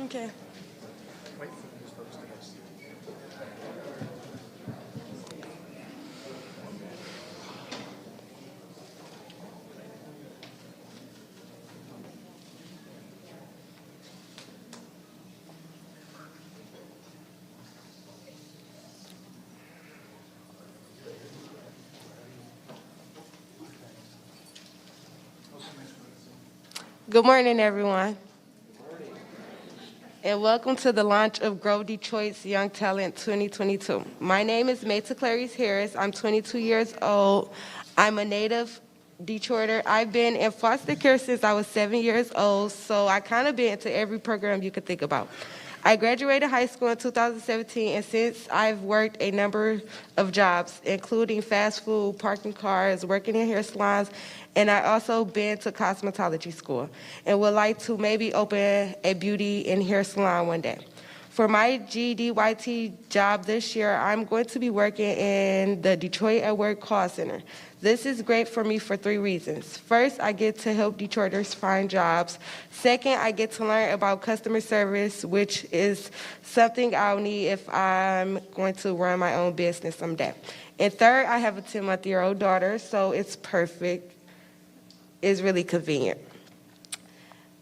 Okay. Good morning, everyone. And welcome to the launch of Grow Detroit's Young Talent 2022. My name is MataClarice Harris. I'm 22 years old. I'm a native Detroiter. I've been in foster care since I was 7 years old, so I kind of been into every program you could think about. I graduated high school in 2017, and since I've worked a number of jobs, including fast food, parking cars, working in hair salons, and I also been to cosmetology school and would like to maybe open a beauty and hair salon one day. For my GDYT job this year, I'm going to be working in the Detroit at Work call center. This is great for me for 3 reasons. First, I get to help Detroiters find jobs. Second, I get to learn about customer service, which is something I'll need if I'm going to run my own business someday. And third, I have a 10-month-old daughter, so it's perfect. It's really convenient.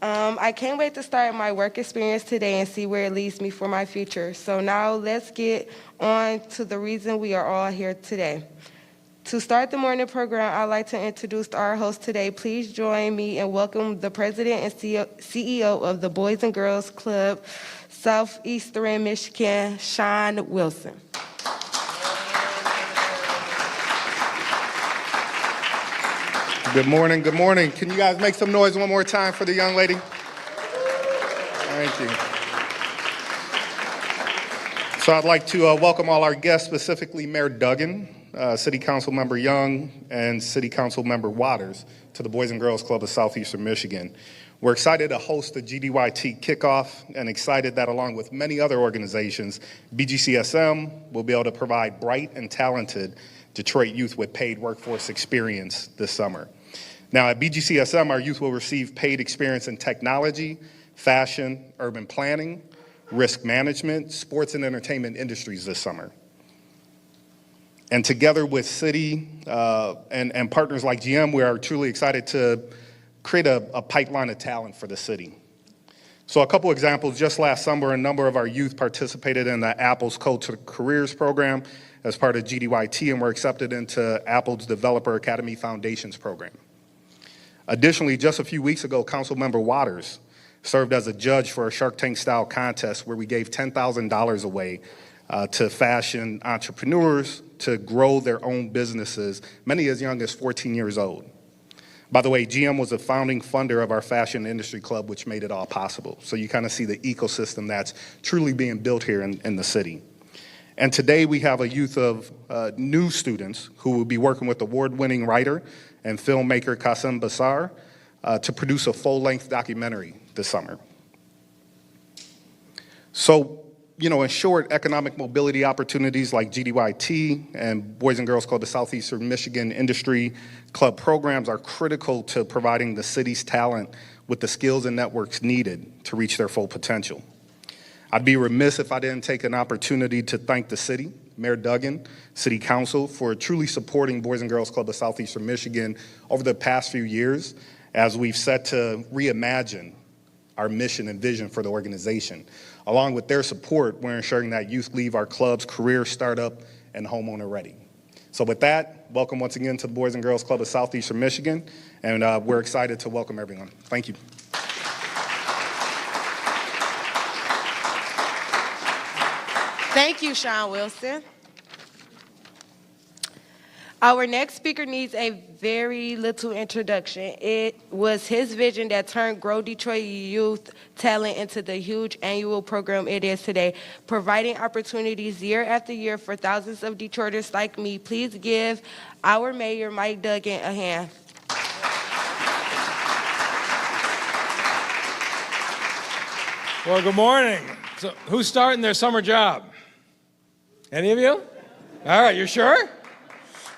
I can't wait to start my work experience today and see where it leads me for my future. So now let's get on to the reason we are all here today. To start the morning program, I'd like to introduce our host today. Please join me and welcome the president and CEO of the Boys and Girls Club, Southeastern, Michigan, Sean Wilson. Good morning, good morning. Can you guys make some noise one more time for the young lady? Thank you. So I'd like to welcome all our guests, specifically Mayor Duggan, City Council Member Young, and City Council Member Waters to the Boys and Girls Club of Southeastern Michigan. We're excited to host the GDYT kickoff and excited that along with many other organizations, BGCSM will be able to provide bright and talented Detroit youth with paid workforce experience this summer. Now at BGCSM, our youth will receive paid experience in technology, fashion, urban planning, risk management, sports and entertainment industries this summer. And together with city and partners like GM, we are truly excited to create a pipeline of talent for the city. So a couple examples, just last summer, a number of our youth participated in the Apple's Code to Careers program as part of GDYT, and were accepted into Apple's Developer Academy Foundations program. Additionally, just a few weeks ago, Councilmember Waters served as a judge for a Shark Tank style contest where we gave $10,000 away to fashion entrepreneurs to grow their own businesses, many as young as 14 years old. By the way, GM was a founding funder of our fashion industry club, which made it all possible. So you kind of see the ecosystem that's truly being built here in the city. And today we have a youth of new students who will be working with award-winning writer and filmmaker Qasim Bassar to produce a full-length documentary this summer. So, you know, in short, economic mobility opportunities like GDYT and Boys and Girls Club the Southeastern Michigan Industry Club programs are critical to providing the city's talent with the skills and networks needed to reach their full potential. I'd be remiss if I didn't take an opportunity to thank the city, Mayor Duggan, City Council for truly supporting Boys and Girls Club of Southeastern Michigan over the past few years as we've set to reimagine our mission and vision for the organization. Along with their support, we're ensuring that youth leave our clubs career, startup, and homeowner ready. So with that, welcome once again to the Boys and Girls Club of Southeastern Michigan, and we're excited to welcome everyone. Thank you. Thank you, Sean Wilson. Our next speaker needs a very little introduction. It was his vision that turned Grow Detroit youth talent into the huge annual program it is today, providing opportunities year after year for thousands of Detroiters like me. Please give our mayor, Mike Duggan, a hand. Well, good morning. So who's starting their summer job? Any of you? All right, you sure?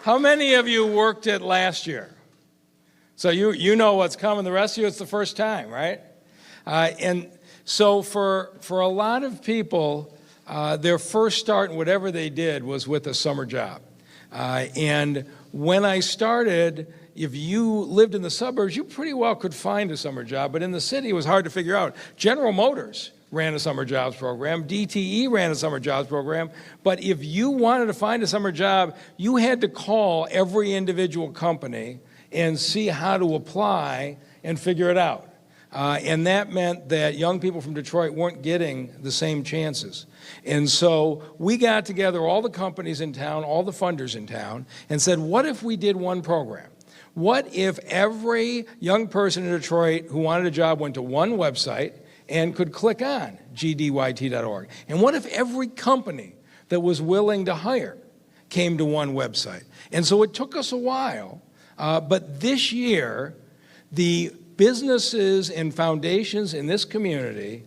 How many of you worked it last year? So you know what's coming. The rest of you, it's the first time, right? And So for a lot of people, their first start in whatever they did was with a summer job. And when I started, if you lived in the suburbs, you pretty well could find a summer job, but in the city, it was hard to figure out. General Motors ran a summer jobs program. DTE ran a summer jobs program. But if you wanted to find a summer job, you had to call every individual company and see how to apply and figure it out. And that meant that young people from Detroit weren't getting the same chances. And so we got together all the companies in town, all the funders in town, and said, what if we did one program? What if every young person in Detroit who wanted a job went to one website and could click on GDYT.org? And what if every company that was willing to hire came to one website? And so it took us a while, but this year, the businesses and foundations in this community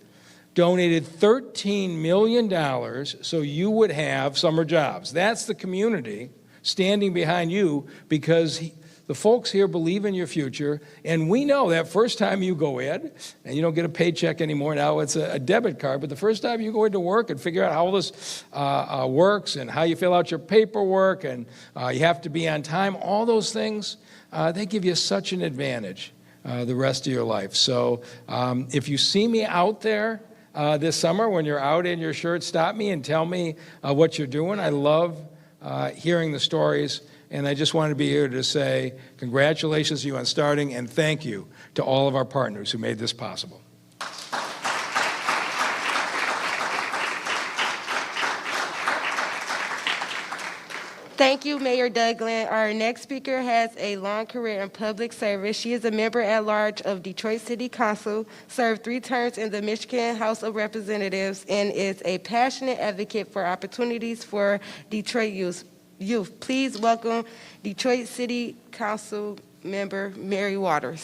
donated $13 million so you would have summer jobs. That's the community standing behind you because the folks here believe in your future, and we know that first time you go in, and you don't get a paycheck anymore, now it's a debit card, but the first time you go into work and figure out how all this works and how you fill out your paperwork, and you have to be on time, all those things, they give you such an advantage the rest of your life. So if you see me out there this summer, when you're out in your shirt, stop me and tell me what you're doing. I love hearing the stories. And I just wanted to be here to say congratulations to you on starting and thank you to all of our partners who made this possible. Thank you, Mayor Duggan. Our next speaker has a long career in public service. She is a member at large of Detroit City Council, served 3 terms in the Michigan House of Representatives, and is a passionate advocate for opportunities for Detroit youth. Please welcome Detroit City Council member Mary Waters.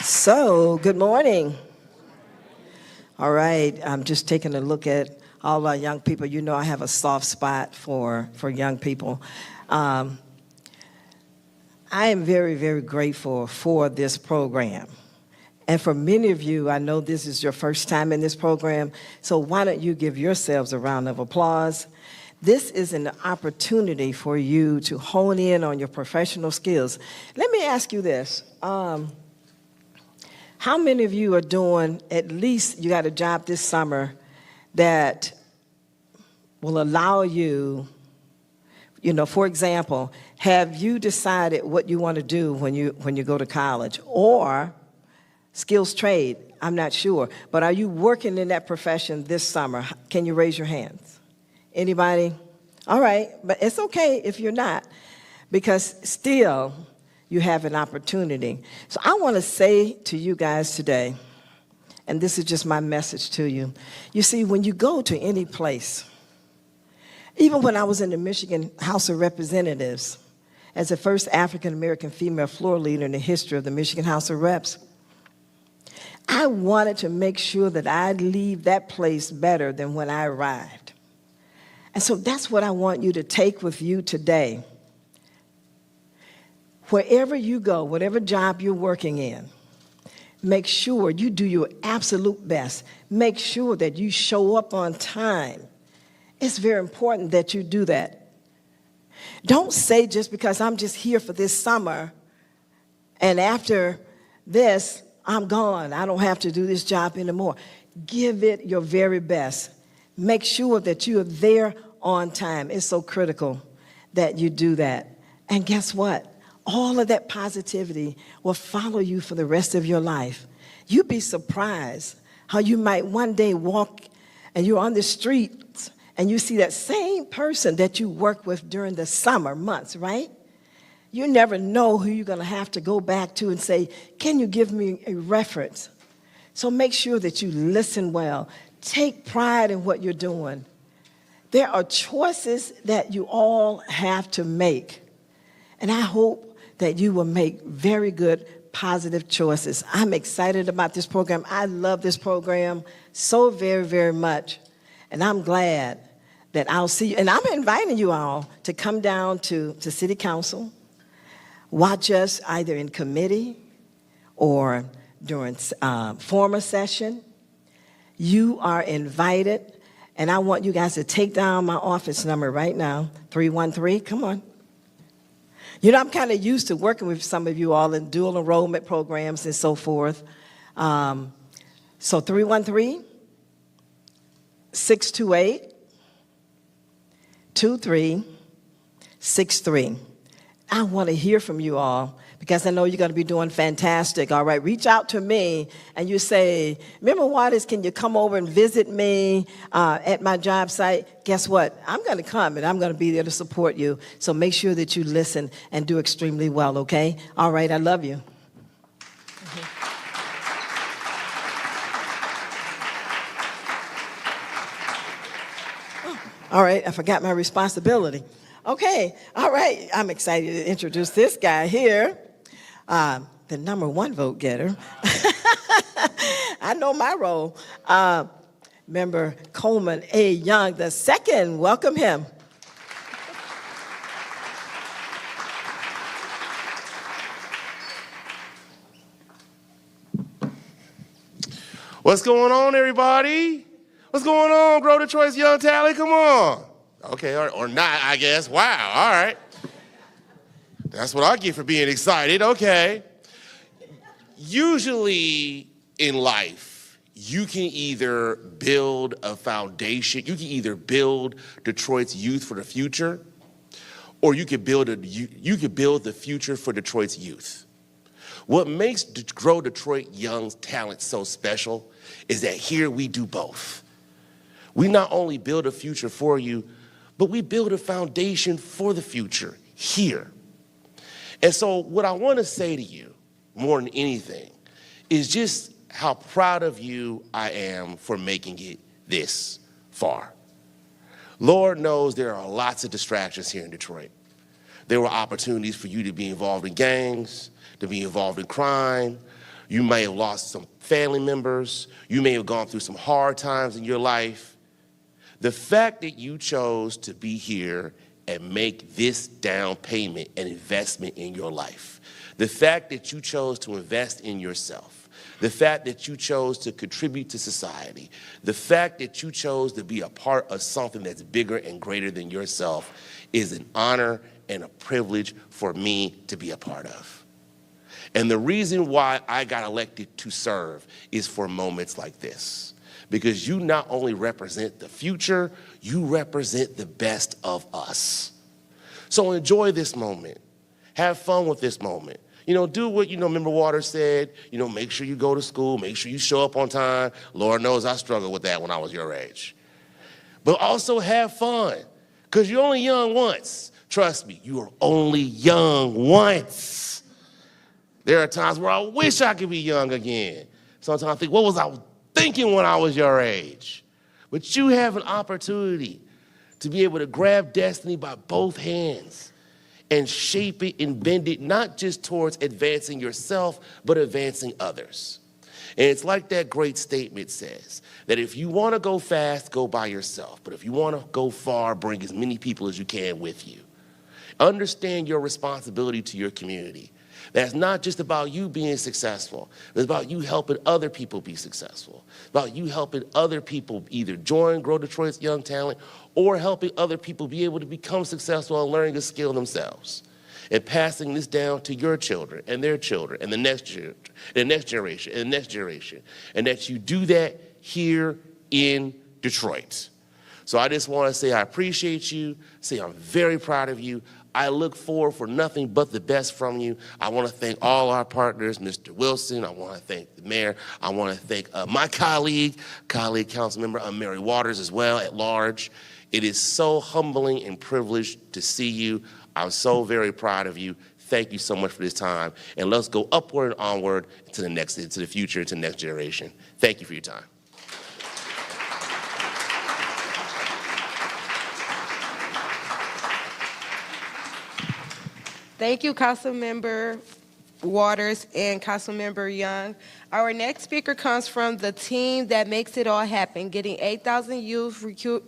So, good morning. All right, I'm just taking a look at all our young people. You know I have a soft spot for young people. I am very, very grateful for this program. And for many of you, I know this is your first time in this program, so why don't you give yourselves a round of applause? This is an opportunity for you to hone in on your professional skills. Let me ask you this. How many of you are doing, at least you got a job this summer that will allow you, for example, have you decided what you want to do when you go to college? Or skills trade, I'm not sure. But are you working in that profession this summer? Can you raise your hands? Anybody? All right, but it's okay if you're not, because still you have an opportunity. So I want to say to you guys today, and this is just my message to you. You see, when you go to any place, even when I was in the Michigan House of Representatives, as the first African-American female floor leader in the history of the Michigan House of Reps, I wanted to make sure that I'd leave that place better than when I arrived. And so that's what I want you to take with you today. Wherever you go, whatever job you're working in, make sure you do your absolute best. Make sure that you show up on time. It's very important that you do that. Don't say just because I'm just here for this summer and after this, I'm gone. I don't have to do this job anymore. Give it your very best. Make sure that you are there on time. It's so critical that you do that. And guess what? All of that positivity will follow you for the rest of your life. You'd be surprised how you might one day walk and you're on the streets and you see that same person that you worked with during the summer months, right? You never know who you're going to have to go back to and say, can you give me a reference? So make sure that you listen well. Take pride in what you're doing. There are choices that you all have to make. And I hope that you will make very good, positive choices. I'm excited about this program. I love this program so very, very much. And I'm glad that I'll see you. And I'm inviting you all to come down to City Council Watch us either in committee or during former session. You are invited, and I want you guys to take down my office number right now, 313, come on. You know, I'm kind of used to working with some of you all in dual enrollment programs and so forth. So 313-628-2363. I want to hear from you all because I know you're going to be doing fantastic. All right, reach out to me and you say, Member Waters, can you come over and visit me at my job site? Guess what? I'm going to come and I'm going to be there to support you. So make sure that you listen and do extremely well, okay? All right, I love you. All right, I forgot my responsibility. Okay, all right, I'm excited to introduce this guy here, the #1 vote getter. I know my role. Member Coleman A. Young II, welcome him. What's going on, everybody? What's going on, Grow Detroit's Young Talent? Come on. Okay, or not, I guess. Wow, all right. That's what I get for being excited, okay. Usually in life, you can either build a foundation, you can either build Detroit's youth for the future, or you could build the future for Detroit's youth. What makes Grow Detroit Young Talent so special is that here we do both. We not only build a future for you, but we build a foundation for the future here. And so what I want to say to you, more than anything, is just how proud of you I am for making it this far. Lord knows there are lots of distractions here in Detroit. There were opportunities for you to be involved in gangs, to be involved in crime. You may have lost some family members. You may have gone through some hard times in your life. The fact that you chose to be here and make this down payment and investment in your life, the fact that you chose to invest in yourself, the fact that you chose to contribute to society, the fact that you chose to be a part of something that's bigger and greater than yourself is an honor and a privilege for me to be a part of. And the reason why I got elected to serve is for moments like this. Because you not only represent the future, you represent the best of us. So enjoy this moment. Have fun with this moment. You know, do what, Member Waters said, make sure you go to school, make sure you show up on time. Lord knows I struggled with that when I was your age. But also have fun, because you're only young once. Trust me, you are only young once. There are times where I wish I could be young again. Sometimes I think, what was I thinking when I was your age? But you have an opportunity to be able to grab destiny by both hands and shape it and bend it, not just towards advancing yourself, but advancing others. And it's like that great statement says, that if you want to go fast, go by yourself. But if you want to go far, bring as many people as you can with you. Understand your responsibility to your community. That's not just about you being successful. It's about you helping other people be successful. It's about you helping other people either join Grow Detroit's Young Talent or helping other people be able to become successful and learning a skill themselves. And passing this down to your children and their children and the next generation and the next generation. And that you do that here in Detroit. So I just want to say I appreciate you, say I'm very proud of you. I look forward for nothing but the best from you. I want to thank all our partners, Mr. Wilson. I want to thank the mayor. I want to thank my colleague, council member Mary Waters as well at large. It is so humbling and privileged to see you. I'm so very proud of you. Thank you so much for this time. And let's go upward and onward into the future, into the next generation. Thank you for your time. Thank you, Councilmember Waters and Councilmember Young. Our next speaker comes from the team that makes it all happen, getting 8,000 youth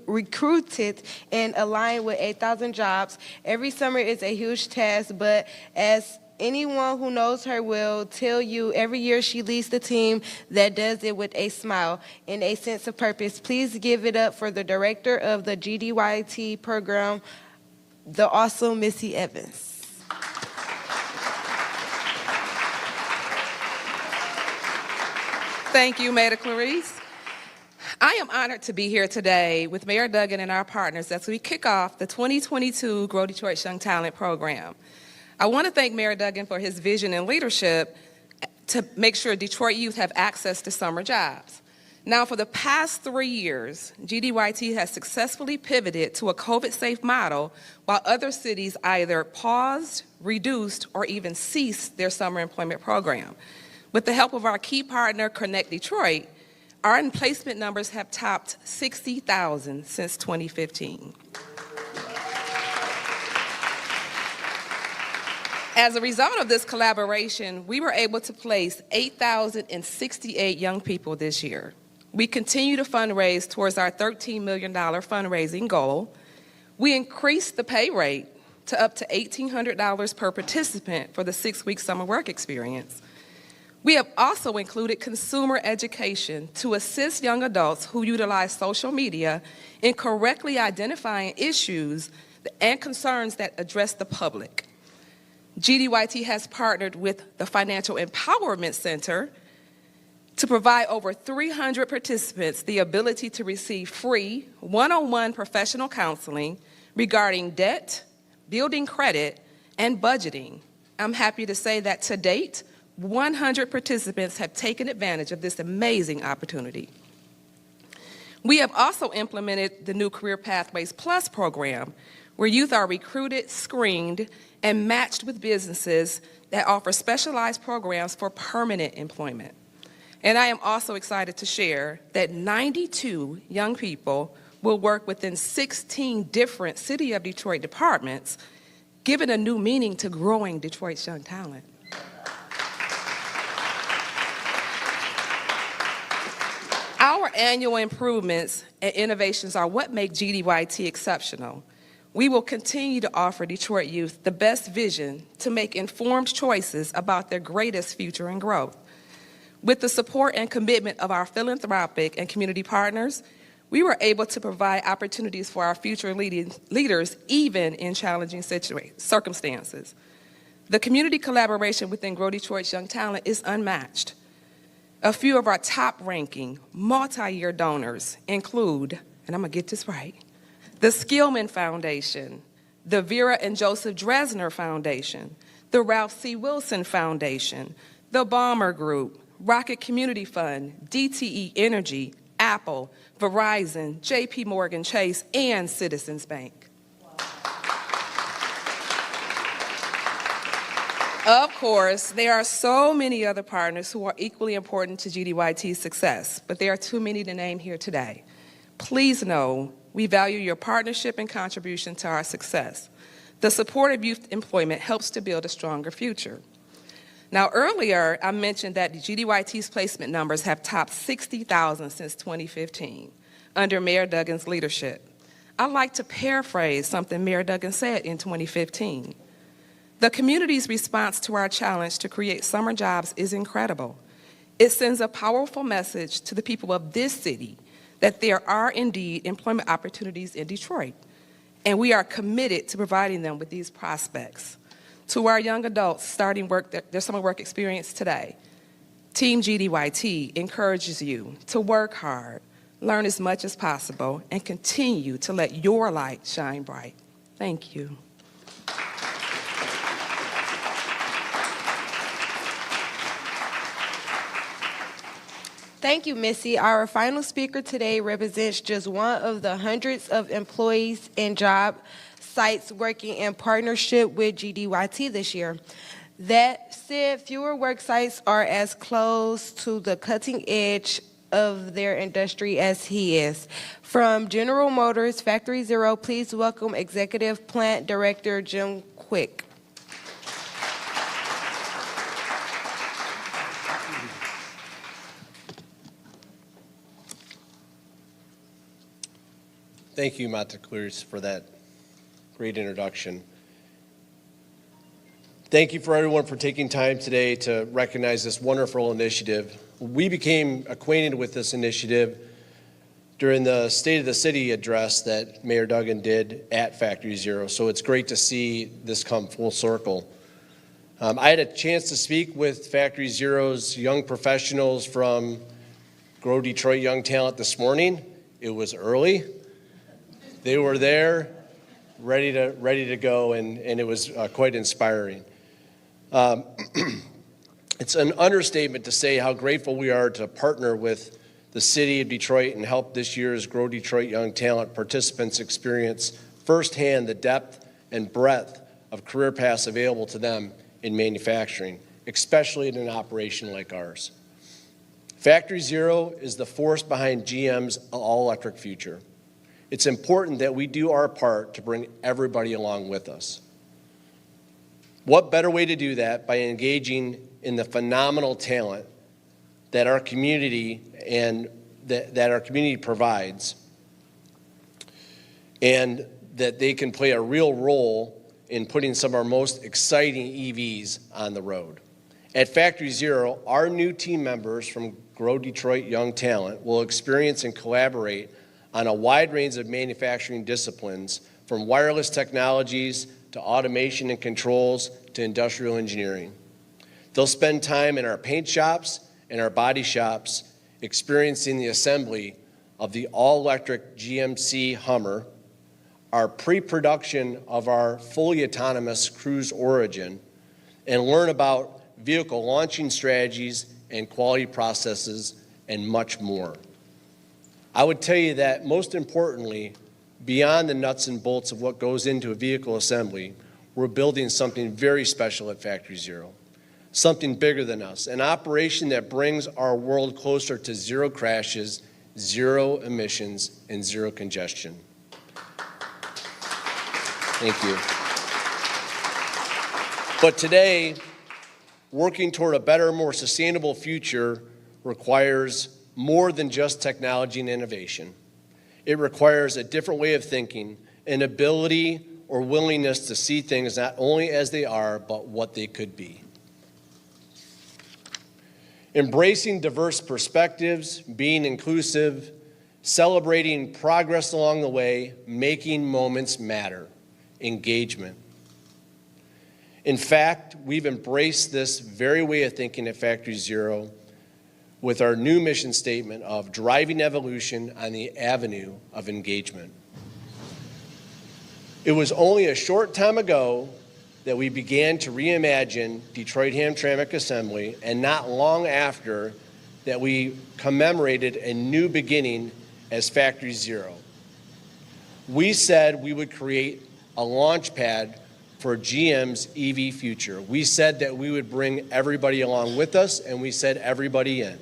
recruited and aligned with 8,000 jobs. Every summer is a huge task, but as Anyone who knows her will tell you every year she leads the team that does it with a smile and a sense of purpose. Please give it up for the director of the GDYT program, the awesome Missy Evans. Thank you, MataClarice. I am honored to be here today with Mayor Duggan and our partners as we kick off the 2022 Grow Detroit's Young Talent Program. I want to thank Mayor Duggan for his vision and leadership to make sure Detroit youth have access to summer jobs. Now, for the past 3 years, GDYT has successfully pivoted to a COVID-safe model while other cities either paused, reduced, or even ceased their summer employment program. With the help of our key partner, Connect Detroit, our placement numbers have topped 60,000 since 2015. As a result of this collaboration, we were able to place 8,068 young people this year. We continue to fundraise towards our $13 million fundraising goal. We increased the pay rate to up to $1,800 per participant for the 6-week summer work experience. We have also included consumer education to assist young adults who utilize social media in correctly identifying issues and concerns that address the public. GDYT has partnered with the Financial Empowerment Center to provide over 300 participants the ability to receive free one-on-one professional counseling regarding debt, building credit, and budgeting. I'm happy to say that to date, 100 participants have taken advantage of this amazing opportunity. We have also implemented the new Career Pathways Plus program, where youth are recruited, screened, and matched with businesses that offer specialized programs for permanent employment. And I am also excited to share that 92 young people will work within 16 different City of Detroit departments, giving a new meaning to growing Detroit's young talent. Our annual improvements and innovations are what make GDYT exceptional. We will continue to offer Detroit youth the best vision to make informed choices about their greatest future and growth. With the support and commitment of our philanthropic and community partners, we were able to provide opportunities for our future leaders, even in challenging circumstances. The community collaboration within Grow Detroit's Young Talent is unmatched. A few of our top-ranking, multi-year donors include, and I'm gonna get this right, the Skillman Foundation, the Vera and Joseph Dresner Foundation, the Ralph C. Wilson Foundation, the Balmer Group, Rocket Community Fund, DTE Energy, Apple, Verizon, JP Morgan Chase, and Citizens Bank. Of course, there are so many other partners who are equally important to GDYT's success, but there are too many to name here today. Please know we value your partnership and contribution to our success. The support of youth employment helps to build a stronger future. Now, earlier, I mentioned that GDYT's placement numbers have topped 60,000 since 2015 under Mayor Duggan's leadership. I'd like to paraphrase something Mayor Duggan said in 2015. The community's response to our challenge to create summer jobs is incredible. It sends a powerful message to the people of this city that there are indeed employment opportunities in Detroit, and we are committed to providing them with these prospects. To our young adults starting their summer work experience today, Team GDYT encourages you to work hard, learn as much as possible, and continue to let your light shine bright. Thank you. Thank you, Missy. Our final speaker today represents just one of the hundreds of employees and job sites working in partnership with GDYT this year. That said, fewer work sites are as close to the cutting edge of their industry as he is. From General Motors Factory Zero, please welcome Executive Plant Director Jim Quick. Thank you, MataClarice, for that great introduction. Thank you for everyone for taking time today to recognize this wonderful initiative. We became acquainted with this initiative during the State of the City address that Mayor Duggan did at Factory Zero, so it's great to see this come full circle. I had a chance to speak with Factory Zero's young professionals from Grow Detroit Young Talent this morning. It was early. They were there, ready to go, and it was quite inspiring. It's an understatement to say how grateful we are to partner with the City of Detroit and help this year's Grow Detroit Young Talent participants experience firsthand the depth and breadth of career paths available to them in manufacturing, especially in an operation like ours. Factory Zero is the force behind GM's all-electric future. It's important that we do our part to bring everybody along with us. What better way to do that by engaging in the phenomenal talent that our community provides, and that they can play a real role in putting some of our most exciting EVs on the road. At Factory Zero, our new team members from Grow Detroit Young Talent will experience and collaborate on a wide range of manufacturing disciplines, from wireless technologies to automation and controls to industrial engineering. They'll spend time in our paint shops and our body shops experiencing the assembly of the all-electric GMC Hummer, our pre-production of our fully autonomous Cruise Origin, and learn about vehicle launching strategies and quality processes and much more. I would tell you that most importantly, beyond the nuts and bolts of what goes into a vehicle assembly, we're building something very special at Factory Zero, something bigger than us, an operation that brings our world closer to zero crashes, zero emissions, and zero congestion. Thank you. But today, working toward a better, more sustainable future requires more than just technology and innovation. It requires a different way of thinking, an ability or willingness to see things not only as they are, but what they could be. Embracing diverse perspectives, being inclusive, celebrating progress along the way, making moments matter, engagement. In fact, we've embraced this very way of thinking at Factory Zero with our new mission statement of driving evolution on the avenue of engagement. It was only a short time ago that we began to reimagine Detroit Hamtramck Assembly, and not long after that we commemorated a new beginning as Factory Zero. We said we would create a launch pad for GM's EV future. We said that we would bring everybody along with us, and we said everybody in.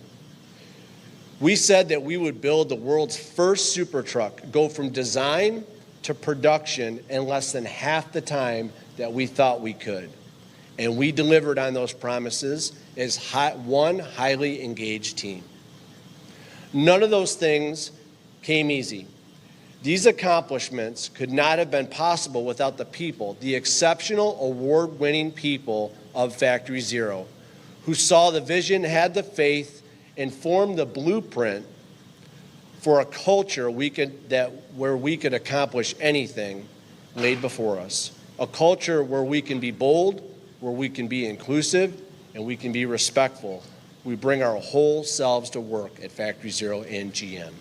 We said that we would build the world's first super truck, go from design to production in less than half the time that we thought we could. And we delivered on those promises as one highly engaged team. None of those things came easy. These accomplishments could not have been possible without the people, the exceptional award-winning people of Factory Zero, who saw the vision, had the faith, and formed the blueprint for a culture where we could accomplish anything laid before us. A culture where we can be bold, where we can be inclusive, and we can be respectful. We bring our whole selves to work at Factory Zero and GM.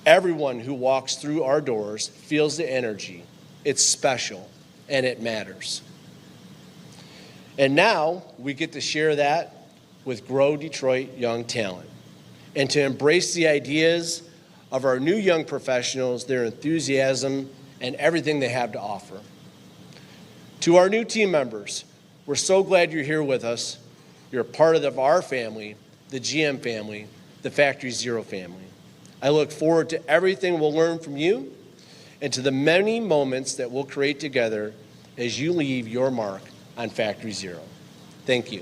Everyone who walks through our doors feels the energy. It's special, and it matters. And now we get to share that with Grow Detroit Young Talent, and to embrace the ideas of our new young professionals, their enthusiasm, and everything they have to offer. To our new team members, we're so glad you're here with us. You're a part of our family, the GM family, the Factory Zero family. I look forward to everything we'll learn from you and to the many moments that we'll create together as you leave your mark on Factory Zero. Thank you.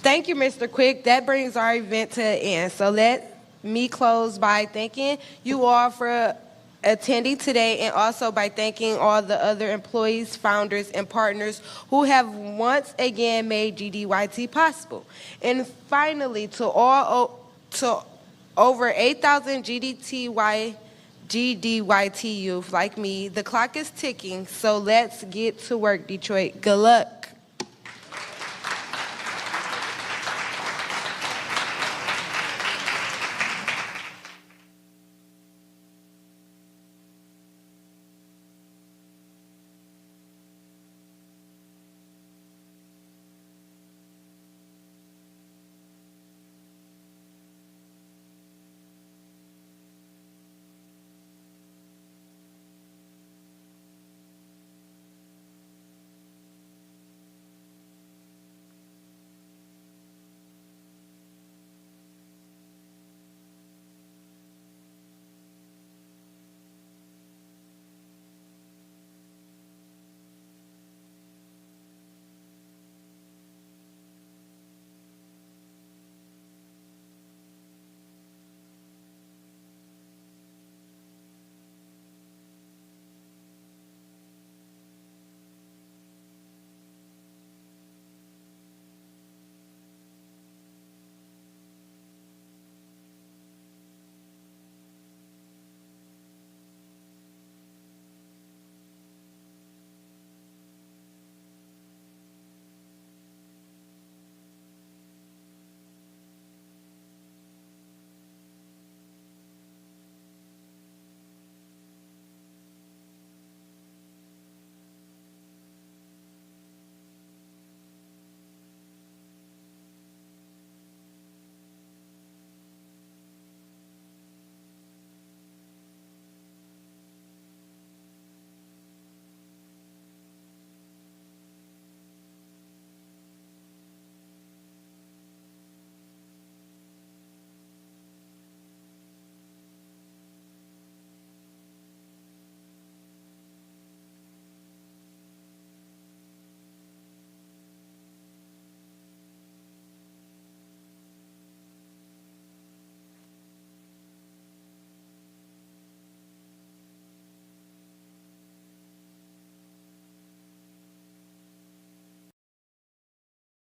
Thank you, Mr. Quick. That brings our event to an end. So let me close by thanking you all for attending today, and also by thanking all the other employees, founders, and partners who have once again made GDYT possible. And finally, to over 8,000 GDYT youth like me, the clock is ticking, so let's get to work, Detroit. Good luck.